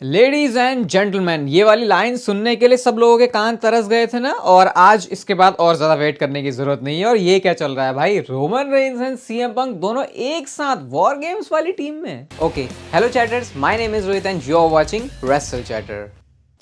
Ladies and gentleman, ये वाली line सुनने के लिए सब लोगों के कान तरस गए थे ना। और आज इसके बाद और ज्यादा वेट करने की जरूरत नहीं है। और ये क्या चल रहा है भाई, Roman Reigns and CM Punk दोनों एक साथ वॉर गेम्स वाली टीम में। Okay, hello chatters, my name is Rohit and you are watching wrestle chatter.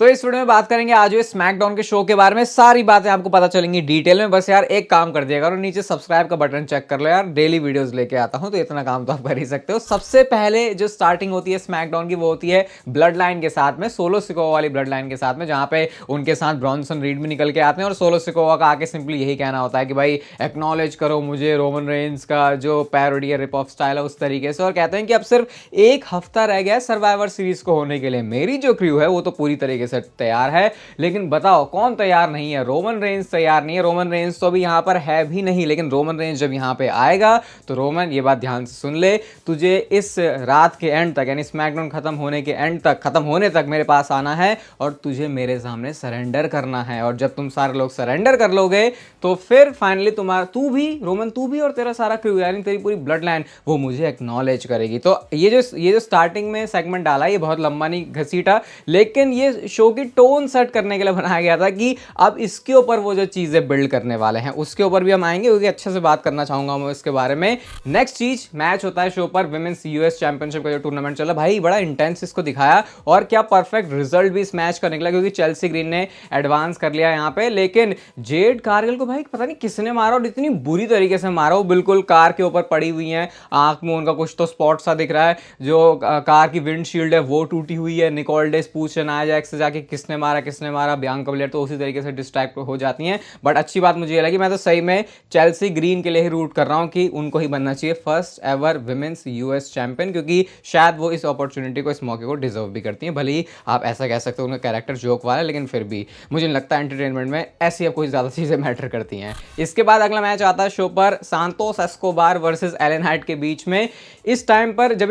तो इस वीडियो में बात करेंगे आज ये स्मैकडाउन के शो के बारे में। सारी बातें आपको पता चलेंगी डिटेल में। बस यार एक काम कर दिया करो, नीचे सब्सक्राइब का बटन चेक कर लो यार, डेली वीडियोस लेके आता हूं तो इतना काम तो आप कर ही सकते हो। सबसे पहले जो स्टार्टिंग होती है स्मैकडाउन की वो होती है ब्लड लाइन के साथ में, सोलो सिकोवा वाली ब्लड लाइन के साथ में, जहां पे उनके साथ ब्रॉन्सन रीड भी निकल के आते हैं और सोलो सिकोवा का आके सिंपली यही कहना होता है कि भाई एक्नॉलेज करो मुझे रोमन रेंज का जो पैरोडी है, रिप ऑफ स्टाइल है, उस तरीके से। और कहते हैं कि अब सिर्फ एक हफ्ता रह गया है सर्वाइवर सीरीज को होने के लिए। मेरी जो क्रू है वो तो पूरी तरीके से तैयार है, लेकिन बताओ कौन तैयार नहीं है? रोमन रेंज तैयार नहीं है। रोमन रेंज तो अभी यहां पर है भी नहीं, लेकिन रोमन रेंज जब यहां पे आएगा तो रोमन, ये बात ध्यान से सुन ले, तुझे इस रात के एंड तक, यानी स्मैकडाउन खत्म होने के एंड तक, खत्म होने तक मेरे पास आना है और तुझे मेरे सामने सरेंडर करना है। और जब तुम सारे लोग सरेंडर कर लोगे तो फिर फाइनली तुम्हारा, तू भी रोमन, तू भी और तेरा सारा क्रू, यानी तेरी पूरी ब्लड लाइन, वो मुझे एक्नॉलेज करेगी। तो ये जो स्टार्टिंग में सेगमेंट डाला, ये बहुत लंबा नहीं घसीटा, लेकिन ये शो की टोन सेट करने के लिए बनाया गया था कि अब इसके ऊपर वो जो चीजें बिल्ड करने वाले हैं उसके ऊपर भी हम आएंगे, क्योंकि अच्छे से बात करना चाहूंगा मैं इसके बारे में। नेक्स्ट चीज, मैच होता है शो पर विमेंस यूएस चैंपियनशिप का जो टूर्नामेंट चला, भाई बड़ा इंटेंस इसको दिखाया और क्या परफेक्ट रिजल्ट भी इस मैच का निकला, क्योंकि चेल्सी ग्रीन ने एडवांस कर लिया यहाँ पे। लेकिन जेड कारगिल को भाई पता नहीं किसने मारा और इतनी बुरी तरीके से मारा, वो बिल्कुल कार के ऊपर पड़ी हुई है, आंख में उनका कुछ तो स्पॉट सा दिख रहा है, जो कार की विंडशील्ड है वो टूटी हुई है। निकोल डेस पूछ नाया जैक्स से जाके किसने मारा, बियांका ब्लेयर तो उसी तरीके से डिस्ट्रैक्ट हो जाती हैं। बट अच्छी बात मुझे ये लगी, मैं तो सही में चेल्सी ग्रीन के लिए ही रूट कर रहा हूं कि उनको ही बनना चाहिए first ever women's US champion, क्योंकि शायद वो इस अपॉर्चुनिटी को, इस मौके को डिजर्व भी करती हैं। भले ही आप ऐसा कह सकते हो उनका कैरेक्टर जोक वाला है, लेकिन फिर भी मुझे नहीं लगता एंटरटेनमेंट में ऐसी अब कोई ज्यादा चीजें मैटर करती हैं। इसके बाद अगला मैच आता है शो पर, Santos Escobar versus LA Knight के बीच में। इस टाइम पर जब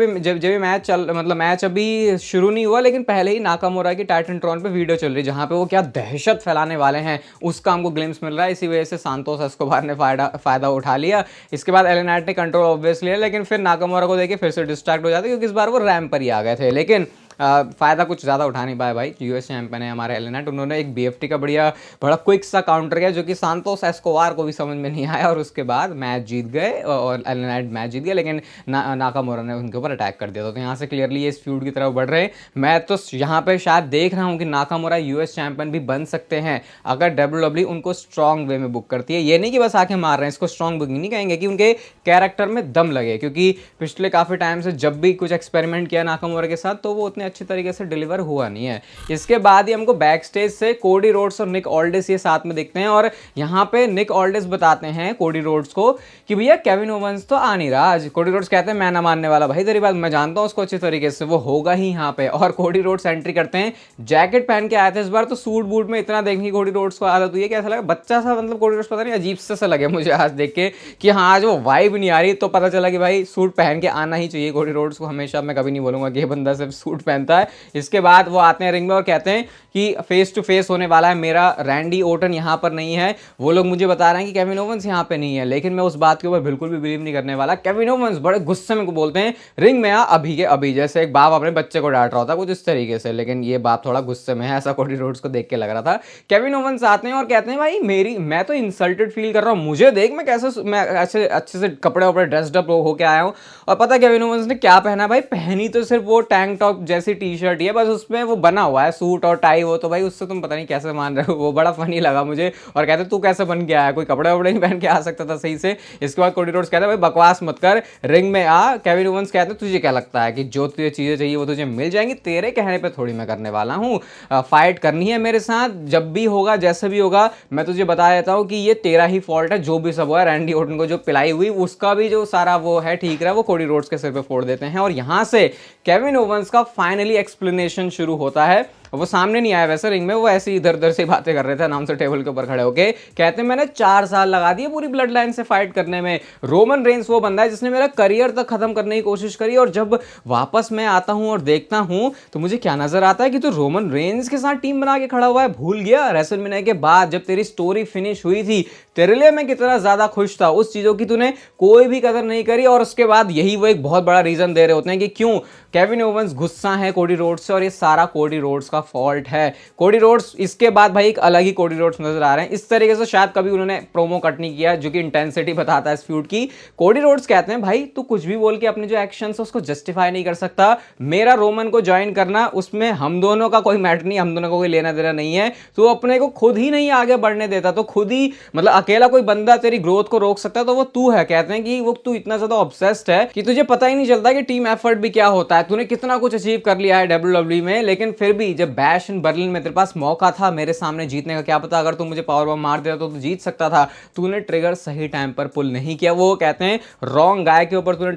मैच अभी शुरू नहीं हुआ, लेकिन पहले ही नाकामोरा की टाइटनट्रॉन पे वीडियो चल रही है, जहां पे वो क्या दहशत फैलाने वाले हैं उसका हमको ग्लिम्स मिल रहा है। इसी वजह से सांतोस एस्कोबार ने फायदा उठा लिया। इसके बाद एलन हाइट ने कंट्रोल ऑब्वियसली लिया, लेकिन फिर नाकामोरा को देखे फिर से डिस्ट्रैक्ट हो जाते, क्योंकि इस बार वो रैंप पर ही आ गए थे। लेकिन फायदा कुछ ज़्यादा उठा नहीं पाए भाई। यूएस चैंपियन है हमारे एलन हाइट, उन्होंने एक बीएफटी का बड़ा क्विक सा काउंटर किया, जो कि सांतोस एस्कोबार को भी समझ में नहीं आया, और उसके बाद मैच जीत गए और एलन हाइट मैच जीत गया। लेकिन नाकामोरा ने उनके ऊपर अटैक कर दिया था। तो यहाँ से क्लियरली ये इस फ्यूड की तरफ बढ़ रहे हैं। मैं तो यहाँ पे शायद देख रहा हूँ कि नाकामोरा यूएस चैंपियन भी बन सकते हैं अगर डब्ल्यूडब्ल्यू उनको स्ट्रॉन्ग वे में बुक करती है। ये नहीं कि बस आके मार रहे हैं, इसको स्ट्रॉन्ग बुकिंग नहीं कहेंगे, कि उनके कैरेक्टर में दम लगे, क्योंकि पिछले काफ़ी टाइम से जब भी कुछ एक्सपेरिमेंट किया नाकामोरा के साथ तो वो उतने अच्छी तरीके से डिलीवर हुआ नहीं है। इसके बाद ही हमको बैक स्टेज से कोडी रोड्स और निक ऑल्डिस ये साथ में दिखते हैं, और यहाँ पे निक ऑल्डिस बताते हैं कोडी रोड्स को कि भैया केविन ओवेंस तो आ नहीं रहा आज। कोडी रोड्स कहते हैं मैं ना मानने वाला, भाई तेरी बात मैं जानता हूँ उसको अच्छी तरीके से, वो होगा ही यहाँ पे। और कोडी रोड्स एंट्री करते हैं, जैकेट पहन के आए थे इस बार, तो सूट बूट में इतना देखने की कोडी रोड्स को आदत हुई है। कैसा लगा बच्चा सा, मतलब कोडी रोड्स पता नहीं अजीब से लगे मुझे आज देख के कि हाँ आज वो वाइब नहीं आ रही। तो पता चला कि भाई सूट पहन के आना ही चाहिए कोडी रोड्स को हमेशा। मैं कभी नहीं बोलूंगा कि ये बंदा सिर्फ सूट पहनता है। इसके बाद वो आते हैं रिंग में और कहते हैं कि फेस टू फेस होने वाला है मेरा रैंडी ओटन यहाँ पर नहीं है। वो लोग मुझे बता रहे हैं कि केविन ओवेंस यहाँ पे नहीं है, लेकिन मैं उस बात के ऊपर बिल्कुल भी बिलीव नहीं करने वाला। केविन ओवेंस बड़े गुस्से में बोलते हैं रिंग में आ अभी के अभी, जैसे एक बाप अपने बच्चे को डांट रहा होता कुछ इस तरीके से। लेकिन ये बाप थोड़ा गुस्से में है, ऐसा कोडी रोड्स को देख के लग रहा था। केविन ओवेंस आते हैं और कहते हैं भाई मैं तो इंसल्टेड फील कर रहा हूँ, मुझे देख मैं ऐसे अच्छे से कपड़े वपड़े ड्रेस्ड अप होके आया हूँ। और पता है केविन ओवेंस ने क्या पहना भाई? पहनी तो सिर्फ वो टैंक टॉप जैसी टी शर्ट ही है, बस उसमें वो बना हुआ है सूट और टाई। वो तो भाई उससे तुम पता नहीं कैसे मान रहे हो, वो बड़ा फनी लगा मुझे। और कहते तू कैसे बन के आया, कोई कपड़े वपड़े नहीं पहन के आ सकता था सही से? इसके बाद कोडी रोड्स कहते हैं भाई बकवास मत कर, रिंग में आ। केविन ओवेंस कहते हैं तुझे क्या लगता है कि जो तुझे चीजें चाहिए वो तुझे मिल जाएंगी? तेरे कहने पे थोड़ी मैं करने वाला हूँ। फाइट करनी है मेरे साथ, जब भी होगा जैसे भी होगा। मैं तुझे बता देता हूँ कि ये तेरा ही फॉल्ट है, जो भी सब हुआ। रैंडी ओटन को जो पिलाई हुई उसका भी जो सारा वो है ठीक रहा, वो कोडी रोड्स के सिर पे फोड़ देते हैं। और यहाँ से केविन ओवेंस का फाइनली एक्सप्लेनेशन शुरू होता है। वो सामने नहीं आया वैसे रिंग में, वो ऐसे इधर उधर से बातें कर रहे थे अनाउंसर टेबल के ऊपर खड़े होके। कहते हैं मैंने 4 साल लगा दिए पूरी ब्लड लाइन से फाइट करने में। रोमन रेंस वो बंदा है जिसने मेरा करियर तक खत्म करने की कोशिश करी, और जब वापस मैं आता हूं और देखता हूं तो मुझे क्या नजर आता है कि तू रोमन रेंस के साथ टीम बना के खड़ा हुआ है। भूल गया रेसलमेनिया के बाद जब तेरी स्टोरी फिनिश हुई थी, तेरे लिए मैं कितना ज्यादा खुश था, उस चीजों की तूने कोई भी कदर नहीं करी। और उसके बाद यही वो एक बहुत बड़ा रीजन दे रहे होते हैं कि क्यों केविन ओवेंस गुस्सा है कोडी रोड्स से, और ये सारा कोडी रोड्स का फॉल्ट है। कोडी रोड्स इसके बाद भाई एक अलग ही कोडी रोड्स नजर आ रहे हैं। इस तरीके से शायद कभी उन्होंने प्रोमो कट नहीं किया जो कि इंटेंसिटी बताता है इस फ्यूड की। कोडी रोड्स कहते हैं भाई तू कुछ भी बोल के अपने जो एक्शन है उसको जस्टिफाई नहीं कर सकता। मेरा रोमन को ज्वाइन करना, उसमें हम दोनों का कोई मैटर नहीं, हम दोनों को कोई लेना देना नहीं है। तू अपने को खुद ही नहीं आगे बढ़ने देता, तो खुद ही मतलब अकेला कोई बंदा तेरी ग्रोथ को रोक सकता है तो वो तू है। कहते हैं कि वो तू इतना ज्यादा ऑब्सेस्ड है कि तुझे पता ही नहीं चलता कि टीम एफर्ट भी क्या होता है। तूने कितना कुछ अचीव कर लिया है डब्ल्यूडब्ल्यूई में, लेकिन फिर भी जब बैश इन बर्लिन में तेरे पास मौका था मेरे सामने जीतने का, क्या पता अगर तू मुझे पावर बम मार देता तो तू जीत सकता था। तूने ट्रिगर सही टाइम पर पुल नहीं किया। वो कहते हैं रॉन्ग गाय के ऊपर तूने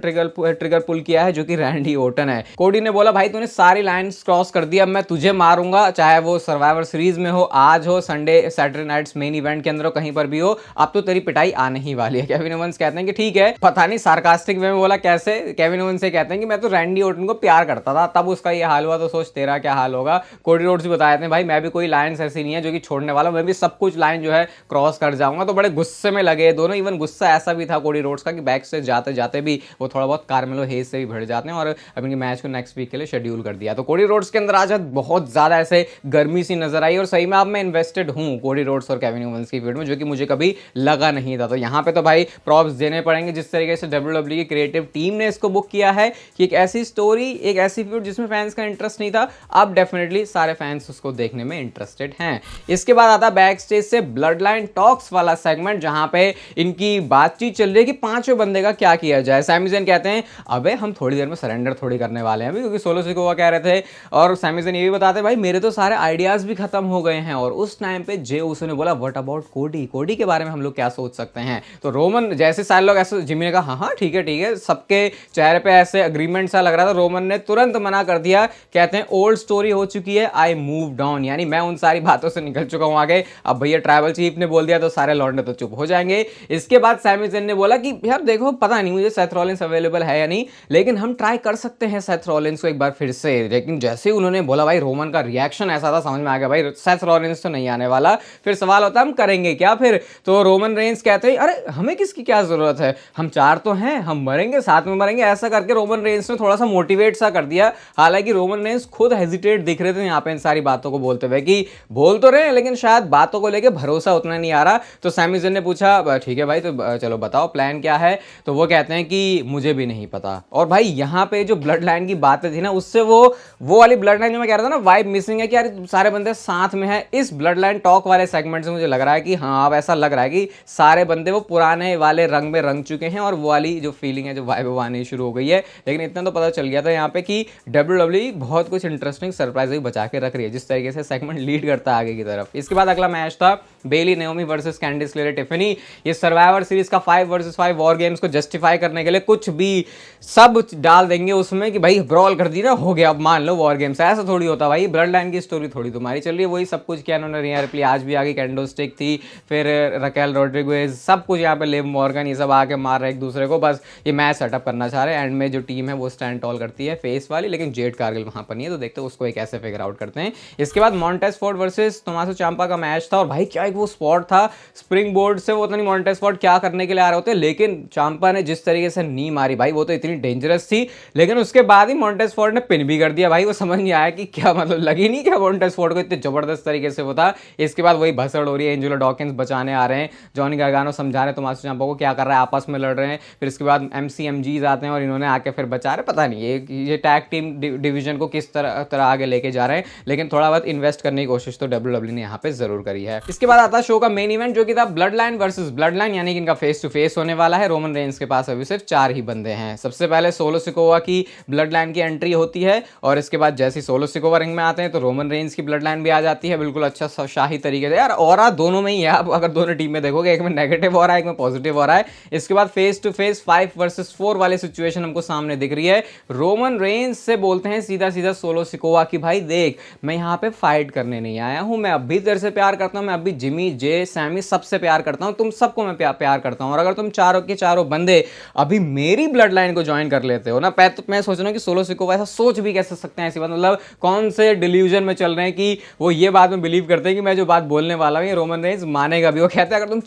ट्रिगर पुल किया है जो कि रैंडी ओर्टन है। कोडी ने बोला भाई तूने सारी लाइंस क्रॉस कर दी, अब मैं तुझे मारूंगा, चाहे वो सर्वाइवर सीरीज में हो, आज हो, Sunday Saturday Night's Main Event के अंदर हो, कहीं पर भी हो, अब तो तेरी पिटाई आने ही वाली है। केविन ओवेंस कहते हैं कि ठीक है, पता नहीं सार्कास्टिक वे में बोला कैसे। केविन ओवेंस से कहते हैं कि मैं तो रैंडी ओर्टन को प्यार करता था, तब उसका ये हाल हुआ, तो सोच तेरा क्या हाल होगा। कोडी रोड्स भी बताए थे भाई मैं भी कोई लाइंस ऐसी नहीं है जो कि छोड़ने वाला, मैं भी सब कुछ लाइन जो है क्रॉस कर जाऊंगा। तो बड़े गुस्से में लगे दोनों। इवन गुस्सा ऐसा भी था कोडी रोड्स का कि बैक से जाते जाते भी वो थोड़ा बहुत कार्मेलो हेज से भी भिड़ जाते हैं, और अब इनके मैच को नेक्स्ट वीक के लिए शेड्यूल कर दिया। तो कोडी रोड्स के अंदर आज बहुत ज्यादा ऐसे गर्मी सी नजर आई, और सही में अब मैं इन्वेस्टेड हूं कोडी रोड्स और केविन ओवेंस की फील्ड में, जो कि मुझे कभी लगा नहीं था। तो यहाँ पे तो भाई प्रॉप्स देने पड़ेंगे जिस तरीके से डब्ल्यूडब्ल्यूई की क्रिएटिव टीम ने इसको बुक किया है कि एक ऐसी स्टोरी, एक ऐसी फील्ड जिसमें फैंस का इंटरेस्ट नहीं था, अब डेफिनेटली सारे फैंस उसको देखने में इंटरेस्टेड हैं। इसके बाद आता बैक स्टेज से ब्लड लाइन टॉक्स वाला सेगमेंट, जहां पे इनकी बातचीत चल रही है कि पांचवें बंदे का क्या किया जाए। सैमी ज़ेन कहते हैं अबे हम थोड़ी देर में सरेंडर थोड़ी करने वाले हैं, क्योंकि सोलो सिकोवा कह रहे थे, और सैमी ज़ेन ये भी बताते भाई मेरे तो सारे आइडियाज भी खत्म हो गए हैं। और उस टाइम पे जे उसने ने बोला व्हाट अबाउट कोडी, कोडी के बारे में हम लोग क्या सोच सकते हैं। तो रोमन जैसे सारे लोग ऐसे, जिमी ने कहा हाँ ठीक है, सबके चेहरे पे ऐसे अग्रीमेंट सा लग रहा था। रोमन ने तुरंत मना कर दिया, कहते हैं ओल्ड स्टोरी हो चुकी है, आई मूव डाउन, यानी मैं उन सारी बातों से निकल चुका हूं आगे। अब भैया ट्राइबल चीफ ने बोल दिया तो सारे लौंडे तो चुप हो जाएंगे। इसके बाद सैमी ज़ेन ने बोला कि यार देखो पता नहीं मुझे सेथ रॉलिंस अवेलेबल है या नहीं, लेकिन हम ट्राई कर सकते हैं सेथ रॉलिंस को एक बार फिर से। लेकिन जैसे ही उन्होंने बोला भाई रोमन का रिएक्शन ऐसा था, समझ में आ गया भाई सेथ रॉलिंस तो नहीं आने वाला। फिर सवाल होता है हम करेंगे क्या फिर। तो रोमन रेंस कहते हैं अरे हमें किसकी क्या जरूरत है, हम 4 तो हैं, हम मरेंगे साथ में मरेंगे। ऐसा करके रोमन रेंस ने थोड़ा सा मोटिवेट सा कर दिया। हालांकि रोमन रेंस खुद हेजिटेट दिख रहे थे यहाँ पे इन सारी बातों को बोलते हुए कि बोल तो रहे हैं लेकिन शायद बातों को लेके भरोसा उतना नहीं आ रहा। तो सैमी ज़ेन ने पूछा ठीक है भाई तो चलो बताओ प्लान क्या है। तो वो कहते हैं कि मुझे भी नहीं पता। और भाई यहाँ पे जो ब्लड लाइन की बातें थी ना, उससे वो वाली ब्लड लाइन जो मैं कह रहा था ना, वाइब मिसिंग है कि यार सारे बंदे साथ में हैं। इस ब्लड लाइन टॉक वाले सेगमेंट से मुझे लग रहा है कि हाँ अब ऐसा लग रहा है कि सारे बंदे वो पुराने वाले रंग में रंग चुके हैं, और वो वाली जो फीलिंग है, जो वाइब वो आनी शुरू हो गई है। लेकिन इतना तो पता चल गया था यहाँ पे कि डब्ल्यूडब्ल्यूई बहुत कुछ इंटरेस्टिंग सरप्राइज भी बचा के रख रही है, जिस तरीके से सेगमेंट लीड करता है आगे की तरफ। इसके बाद अगला मैच था Bayley Naomi versus Candice Clay Tiffany. ये सर्वाइवर सीरीज का 5 वर्सेस 5 वॉर गेम्स को जस्टिफाई करने के लिए कुछ भी सब डाल देंगे उसमें कि भाई ब्रॉल कर दी ना, हो गया अब मान लो वॉर गेम्स। ऐसा थोड़ी होता भाई, ब्लड लाइन की स्टोरी थोड़ी तुम्हारी चल रही है, वही सब कुछ किया उन्होंने। रिया रिप्ली आज भी आगे, कैंडो स्टिक थी, फिर रकेल रोड्रिगेज, सब कुछ यहाँ पे लिव मॉर्गन, ये सब आके मार रहे एक दूसरे को। बस ये मैच सेटअप करना चाह रहे हैं। एंड में जो टीम है वो स्टैंड टॉल करती है फेस वाली, लेकिन जेड कारगिल वहां पर नहीं है। तो देखते हैं उसको एक ऐसे फिगर आउट करते हैं। इसके बाद montage Ford versus Tommaso Champa का मैच था। और भाई क्या एक वो स्पॉट था स्प्रिंग बोर्ड से, वो तो नहीं मॉन्टेज फोर्ड क्या करने के लिए आ रहे होते, लेकिन चांपा ने जिस तरीके से नी मारी भाई वो तो इतनी डेंजरस थी। लेकिन उसके बाद ही मॉन्टेज फोर्ड ने पिन भी कर दिया भाई। वो समझ नहीं आया कि क्या मतलब, लगी नहीं क्या मॉन्टेज फोर्ड को, इतने जबरदस्त तरीके से वो था। इसके बाद वही भसड़ हो रही है, एंजेलो डॉकिंस बचाने आ रहे हैं, जॉनी गार्गानो समझा रहे हैं टोमासो चांपा को क्या कर रहा है, आपस में लड़ रहे हैं। फिर इसके बाद एमसीएमजीज आते हैं और इन्होंने आके फिर बचा रहे, पता नहीं ये टैग टीम डिवीजन को किस तरह आगे लेके जा रहे हैं। लेकिन थोड़ा बहुत इन्वेस्ट करने की कोशिश तो डब्ल्यूडब्ल्यूई ने यहाँ पे जरूर करी है। इसके बाद आता शो का मेन इवेंट जो कि था blood line versus blood line, यानी कि इनका फेस टू फेस होने वाला है। रोमन रेंस के पास अभी सिर्फ 4 ही बंदे हैं। सबसे पहले सोलो सिकोवा की ब्लड लाइन की एंट्री होती है, और इसके बाद जैसे ही सोलो सिकोवा रिंग में आते हैं तो रोमन रेंस की ब्लड लाइन भी आ जाती है, बिल्कुल अच्छा शाही तरीके से। यार ऑरा दोनों में ही है, आप अगर दोनों टीम में देखोगे, एक में नेगेटिव हो रहा है, एक में पॉजिटिव हो रहा है। इसके बाद फेस टू फेस 5 वर्सेस 4 वाले सिचुएशन हमको सामने दिख रही है। रोमन रेंस से बोलते हैं सीधा सीधा सोलो सिकोवा की भाई देख देख मैं यहाँ पे फाइट करने नहीं आया हूँ, मैं अब भी तेरे से प्यार करता हूँ, मैं अभी जिमी, जे, सैमी सबसे प्यार करता हूँ, तुम सबको मैं प्यार करता हूँ। और अगर तुम चारों के चारों बंदे अभी मेरी ब्लड लाइन को ज्वाइन कर लेते हो ना, तो मैं सोच रहा हूँ कि सोलो सिकोवा ऐसा सोच भी कैसे सकते हैं, ऐसी बात मतलब कौन से डिल्यूजन में चल रहे हैं कि वो ये बात में बिलीव करते हैं कि मैं जो बात बोलने वाला हूँ ये रोमन रेंज मानेगा भी। वो कहते हैं अगर तुम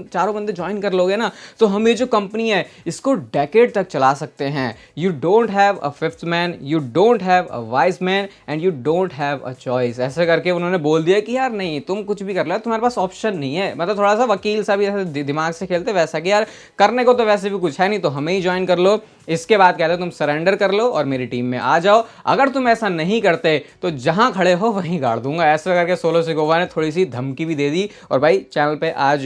चारों बंदे ज्वाइन कर लोगे ना तो हम ये जो कंपनी है इसको डेकेड तक चला सकते हैं। You don't have a fifth man, you don't have a wise man and you don't have a choice. ऐसे करके उन्होंने बोल दिया कि यार नहीं तुम कुछ भी कर लो, तुम्हारे पास ऑप्शन नहीं है। मतलब थोड़ा सा वकील सा भी ऐसे दिमाग से खेलते वैसा कि यार करने को तो वैसे भी कुछ है नहीं, तो हमें ही ज्वाइन कर लो। इसके बाद कहते तुम सरेंडर कर लो और मेरी टीम में आ जाओ, अगर तुम ऐसा नहीं करते तो जहां खड़े हो वहीं गाड़ दूंगा। ऐसा करके सोलो सिकोवा ने थोड़ी सी धमकी भी दे दी। और भाई चैनल पे आज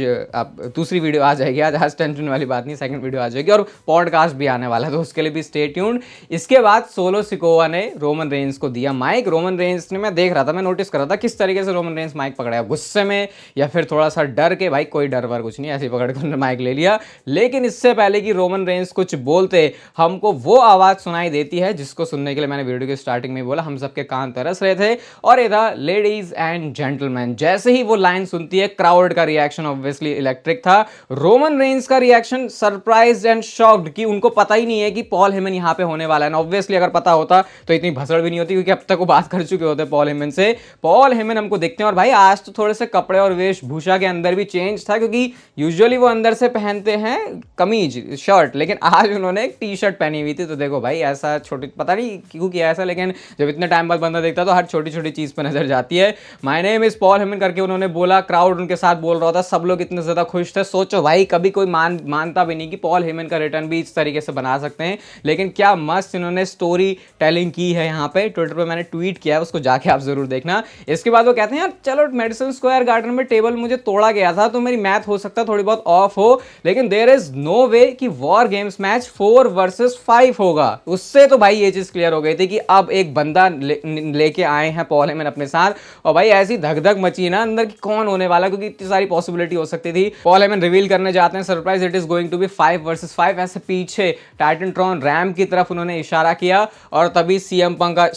दूसरी वीडियो आ जाएगी, आज टेंशन वाली बात नहीं, सेकंड वीडियो आ जाएगी और पॉडकास्ट भी आने वाला है, तो उसके लिए भी स्टे ट्यून्ड। इसके बाद सोलो सिकोवा ने रोमन रेंज को दिया माइक। रोमन रेंज ने, मैं देख रहा था, मैं नोटिस कर रहा था किस तरीके से रोमन रेंज माइक पकड़ा, गुस्से में या फिर थोड़ा सा डर के। भाई कोई डर वर कुछ नहीं, ऐसे पकड़ कर माइक ले लिया। लेकिन इससे पहले कि रोमन रेंज कुछ बोलते हमको वो आवाज सुनाई देती है जिसको सुनने के लिए मैंने वीडियो के स्टार्टिंग में बोला हम सबके कान तरस रहे थे, और ये था लेडीज एंड जेंटलमैन। जैसे ही वो लाइन सुनती है क्राउड का रिएक्शन ऑब्वियसली इलेक्ट्रिक था। रोमन रेंज का रिएक्शन सरप्राइज्ड एंड शॉक्ड कि उनको पता ही नहीं है कि पॉल हेमन यहां पे होने वाला है। ऑब्वियसली अगर पता होता तो इतनी भसड़ भी नहीं होती, क्योंकि अब तक वो बात कर चुके होते पॉल हेमन से। पॉल हेमन हमको देखते हैं, और भाई आज तो थोड़े से कपड़े और वेशभूषा के अंदर भी चेंज था, क्योंकि यूजुअली वो अंदर से पहनते हैं कमीज शर्ट, लेकिन आज उन्होंने एक टी शर्ट पहनी हुई थी। तो देखो भाई ऐसा छोटी, पता नहीं क्यों किया ऐसा, लेकिन जब इतने टाइम बाद बंदा देखता तो हर छोटी छोटी चीज पर नजर जाती है। My name is Paul Heyman करके उन्होंने बोला, क्राउड उनके साथ बोल रहा था, सब लोग इतने ज्यादा खुश थे। सोचो भाई कभी कोई मानता भी नहीं कि पॉल हेमन का रिटर्न भी इस तरीके से बना सकते हैं, लेकिन क्या मस्त इन्होंने स्टोरी टेलिंग की है। यहाँ पे ट्विटर पे मैंने ट्वीट किया है, उसको जाके आप जरूर देखना। इसके बाद वो कहते हैं यार चलो मेडिसन स्क्वायर गार्डन में टेबल मुझे तोड़ा गया था तो मेरी मैथ हो सकता है थोड़ी बहुत ऑफ हो, लेकिन देयर इज नो वे कि वॉर गेम्स मैच 4 वर्सेस 5 होगा। उससे तो भाई ये चीज क्लियर हो गई थी कि अब एक बंदा लेके आए हैं पॉल हेमन अपने साथ। और भाई ऐसी धक मची ना अंदर कि कौन होने वाला, क्योंकि इतनी सारी पॉसिबिलिटी हो सकती थी। पॉल हेमन रिवील करने जाते हैं surprise it is going to be 5 versus 5। ऐसे पीछे टाइटनट्रॉन रैम की तरफ उन्होंने इशारा किया और तभी सीएम पंक का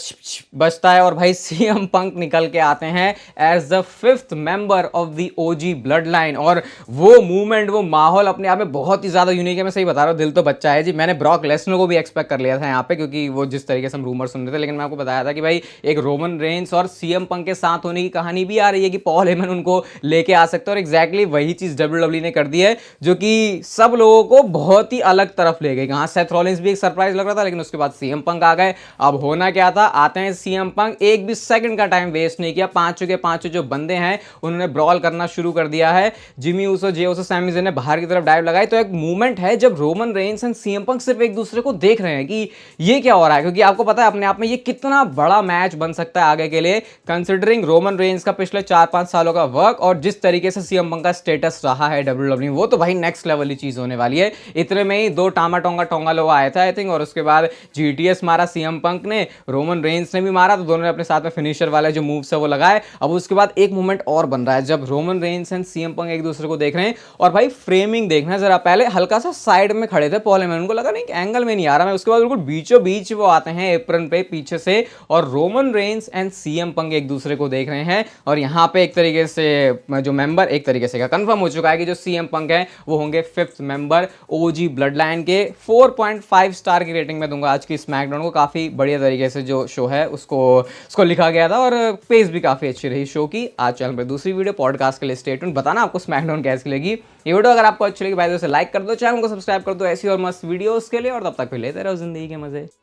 बजता है और भाई सीएम पंक निकल के आते हैं as the 5th member of the OG bloodline. और वो मूवमेंट, वो माहौल अपने आप में बहुत ही ज्यादा यूनिक है। मैं सही बता रहा हूँ, दिल तो बच्चा है जी। मैंने ब्रॉक लेसनर को भी एक्सपेक्ट कर लिया था यहाँ पे, क्योंकि वो जिस तरीके से हम रूमर सुन रहे थे, लेकिन मैं आपको बताया था कि भाई एक रोमन रेंज और सीएम पंक के साथ होने की कहानी भी आ रही है कि पॉल हेमन उनको लेके आ सकते हैं। और एग्जैक्टली वही चीज डब्ल्यूडब्ल्यूई ने कर दी है, जो कि सब लोगों को बहुत ही अलग तरफ ले गई। कहां सेथ रॉलिंस भी एक सरप्राइज लग रहा था, लेकिन उसके बाद सीएम पंक आ गए। अब होना क्या था, आते हैं सीएम पंक, एक भी सेकंड का टाइम वेस्ट नहीं किया। पांचों के पांचों जो बंदे हैं उन्होंने ब्रॉल करना शुरू कर दिया है। Jimmy Uso, Jey Uso, Sami Zayn ने बाहर की तरफ डाइव लगाई। तो एक मूवमेंट है जब रोमन रेंज एंड सीएम पंक सिर्फ एक दूसरे को देख रहे हैं कि ये क्या हो रहा है, क्योंकि आपको पता है अपने आप में ये कितना बड़ा मैच बन सकता है आगे के लिए, कंसिडरिंग रोमन रेंज का पिछले 4-5 सालों का वर्क और जिस तरीके से सीएम पंक का स्टेटस रहा है डब्ल्यूडब्ल्यूई। वो तो भाई नेक्स्ट लेवल की चीज होने वाली है। इतने में ही 2 टामा टोंगा लोग आए थे आई थिंक, और उसके बाद जीटीएस मारा सीएम पंक ने, रोमन रेंज ने भी मारा, तो दोनों ने अपने साथ में फिनिशर वाले जो मूव्स है वो लगाए। अब उसके बाद एक मूवमेंट और बन रहा है जब रोमन रेंज एंड सीएम पंक एक दूसरे को देख रहे हैं। और भाई फ्रेमिंग देखना जरा, पहले हल्का सा साइड में खड़े थे पॉल हेमन, उनको लगा नहीं एंगल में नहीं आ रहा मैं, उसके बाद बिल्कुल बीचों बीच वो आते हैं एप्रन पे पीछे से, और रोमन रेंज एंड सीएम पंक एक दूसरे को देख रहे हैं। और यहाँ पे एक तरीके से जो मेंबर एक तरीके से कंफर्म हो चुका है कि जो सीएम पंक है वो होंगे 5th मेंबर ओजी ब्लड लाइन के। 4.5 स्टार की रेटिंग में दूंगा आज की स्मैकडाउन को। काफी बढ़िया तरीके से जो शो है उसको लिखा गया था और पेस भी काफी अच्छी रही शो की। आज चैनल पर दूसरी वीडियो पॉडकास्ट के लिए स्टे ट्यून्ड, बताना आपको स्मैकडाउन कैसी लगी। ये वीडियो अगर आपको अच्छी लगी भाई तो लाइक कर दो, चैनल को सब्सक्राइब कर दो ऐसी और मस्त वीडियोस के लिए, और तब तक लेते रहो जिंदगी के मजे।